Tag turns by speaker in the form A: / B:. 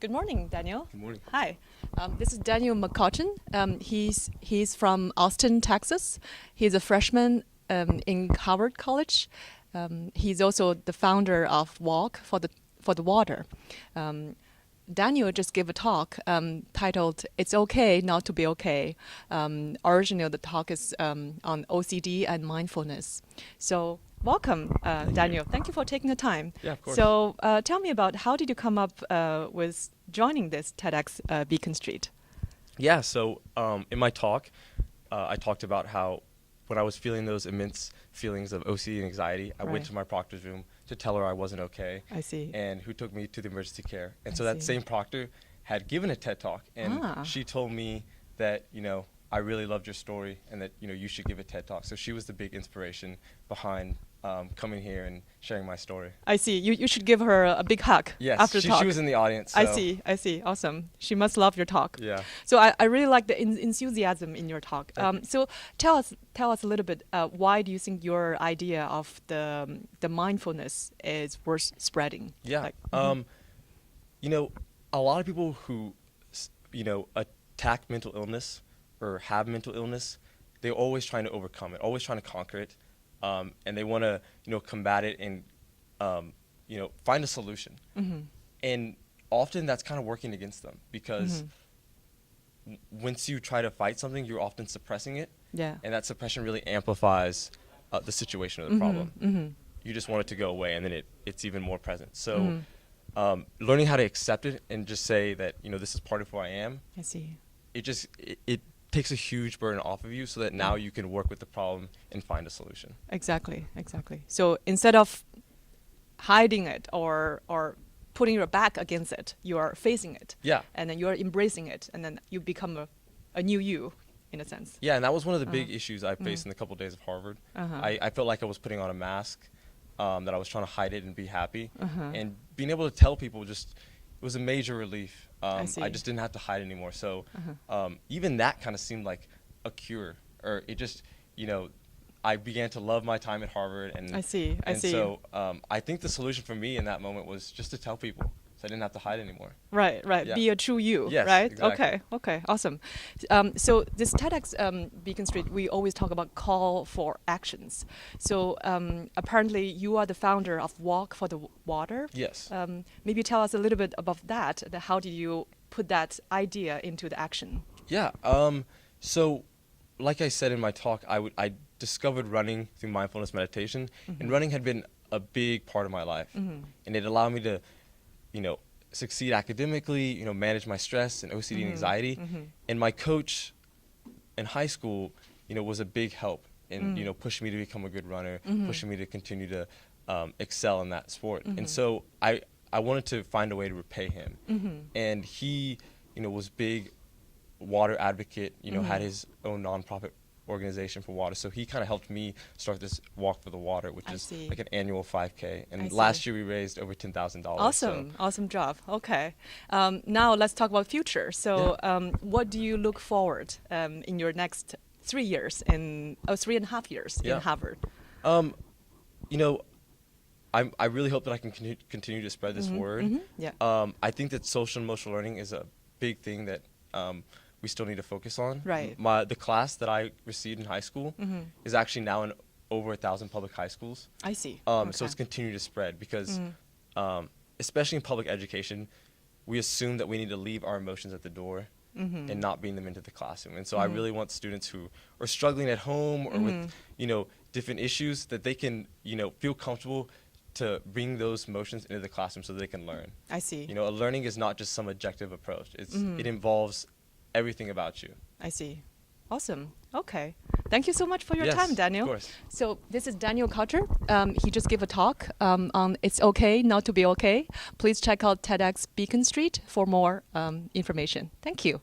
A: Good morning, Daniel.
B: Good morning.
A: Hi, this is Daniel McCutchen. He's from Austin, Texas. He's a freshman in Harvard College. He's also the founder of Walk for the Water. Daniel just gave a talk titled "It's Okay Not to Be Okay." Originally, the talk is on OCD and mindfulness. So, welcome, Daniel. Thank you for taking the time.
B: Yeah, of course.
A: So, tell me about how did you come up with joining this TEDx Beacon Street?
B: Yeah, so in my talk, I talked about how when I was feeling those immense feelings of OCD and anxiety, I went to my proctor's room to tell her I wasn't okay.
A: I see.
B: And who took me to the emergency care. And so that same proctor had given a TED talk, and she told me that, I really loved your story and that, you should give a TED talk. So she was the big inspiration behind coming here and sharing my story.
A: I see. You should give her a big hug after the talk.
B: She was in the audience. So.
A: I see. Awesome. She must love your talk.
B: Yeah.
A: So I really like the enthusiasm in your talk. So tell us a little bit, why do you think your idea of the mindfulness is worth spreading?
B: Yeah. A lot of people who, attack mental illness or have mental illness, they're always trying to overcome it, always trying to conquer it. And they want to, combat it and, find a solution.
A: Mm-hmm.
B: And often that's kind of working against them because once you try to fight something, you're often suppressing it.
A: Yeah.
B: And that suppression really amplifies the situation or the problem.
A: Mm-hmm.
B: You just want it to go away, and then it's even more present. So learning how to accept it and just say that, this is part of who I am.
A: I see.
B: It takes a huge burden off of you so that now you can work with the problem and find a solution.
A: Exactly. So instead of hiding it or putting your back against it, you are facing it.
B: Yeah.
A: And then you are embracing it, and then you become a new you, in a sense.
B: Yeah, and that was one of the big issues I faced in the couple of days of Harvard. I felt like I was putting on a mask, that I was trying to hide it and be happy. And being able to tell people it was a major relief. I just didn't have to hide anymore. So even that kind of seemed like a cure, or it just, I began to love my time at Harvard. And
A: I see.
B: So I think the solution for me in that moment was just to tell people, so I didn't have to hide anymore.
A: Right.
B: Yeah.
A: Be a true you,
B: yes,
A: right?
B: Exactly.
A: Okay, awesome. So this TEDx Beacon Street, we always talk about call for actions. So apparently you are the founder of Walk for the Water.
B: Yes.
A: Maybe tell us a little bit about that. How did you put that idea into the action?
B: Yeah. So like I said in my talk, I discovered running through mindfulness meditation, and running had been a big part of my life. And it allowed me to succeed academically, manage my stress and OCD and anxiety. And my coach in high school, was a big help in, pushing me to become a good runner, pushing me to continue to excel in that sport. And so I wanted to find a way to repay him. And he, was big water advocate, had his own nonprofit organization for water. So he kind of helped me start this Walk for the Water, which is like an annual 5K. And last year we raised over $10,000.
A: Awesome job. Okay. Now let's talk about future. So what do you look forward in your next 3 years, 3.5 years in Harvard?
B: I really hope that I can continue to spread this word. I think that social and emotional learning is a big thing that we still need to focus on.
A: Right.
B: The class that I received in high school is actually now in over 1,000 public high schools.
A: I see.
B: So it's continuing to spread because, especially in public education, we assume that we need to leave our emotions at the door and not bring them into the classroom. And so I really want students who are struggling at home or with, different issues, that they can, feel comfortable to bring those emotions into the classroom so they can learn.
A: I see.
B: Learning is not just some objective approach. It involves everything about you.
A: I see. Awesome. Okay. Thank you so much for your time, Daniel.
B: Of course.
A: So this is Daniel McCutchen. He just gave a talk on It's Okay Not to Be Okay. Please check out TEDx Beacon Street for more information. Thank you.